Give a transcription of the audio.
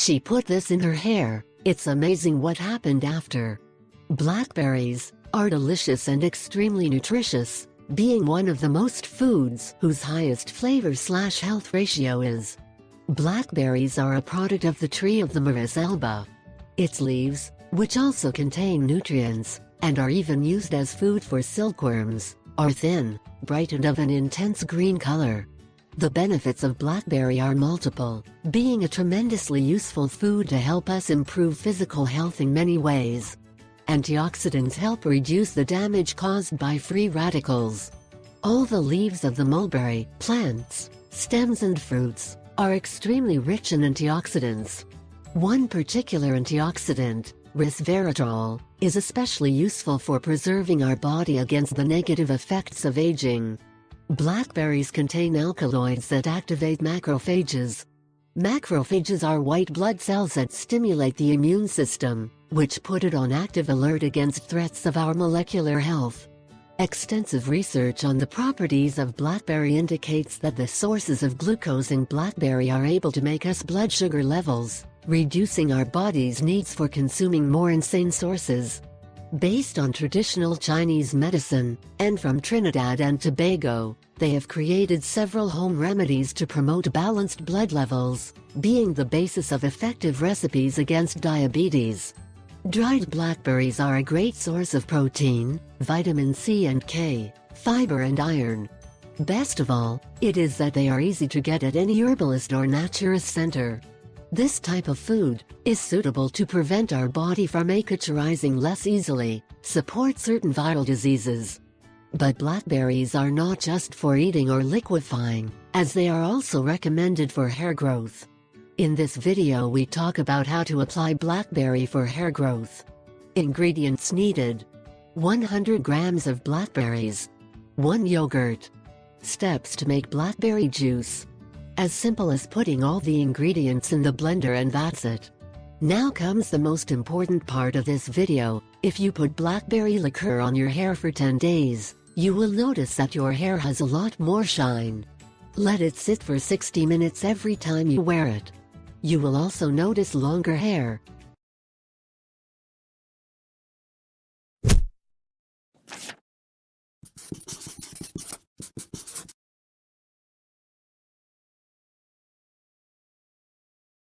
She put this in her hair. It's amazing what happened after. Blackberries are delicious and extremely nutritious, being one of the most foods whose highest flavor/health ratio is. Blackberries are a product of the tree of the Maris alba. Its leaves, which also contain nutrients, and are even used as food for silkworms, are thin, bright and of an intense green color. The benefits of blackberry are multiple, being a tremendously useful food to help us improve physical health in many ways. Antioxidants help reduce the damage caused by free radicals. All the leaves of the mulberry, plants, stems and fruits, are extremely rich in antioxidants. One particular antioxidant, resveratrol, is especially useful for preserving our body against the negative effects of aging. Blackberries contain alkaloids that activate macrophages. Macrophages are white blood cells that stimulate the immune system, which put it on active alert against threats of our molecular health. Extensive research on the properties of blackberry indicates that the sources of glucose in blackberry are able to make us blood sugar levels, reducing our body's needs for consuming more insane sources. Based on traditional Chinese medicine, and from Trinidad and Tobago, they have created several home remedies to promote balanced blood levels, being the basis of effective recipes against diabetes. Dried blackberries are a great source of protein, vitamin C and K, fiber and iron. Best of all, it is that they are easy to get at any herbalist or naturist center. This type of food is suitable to prevent our body from acculturizing less easily, support certain viral diseases. But blackberries are not just for eating or liquefying, as they are also recommended for hair growth. In this video we talk about how to apply blackberry for hair growth. Ingredients needed: 100 grams of blackberries, 1 yogurt. Steps to make blackberry juice. As simple as putting all the ingredients in the blender and that's it. Now comes the most important part of this video. If you put blackberry liqueur on your hair for 10 days, you will notice that your hair has a lot more shine. Let it sit for 60 minutes every time you wear it. You will also notice longer hair,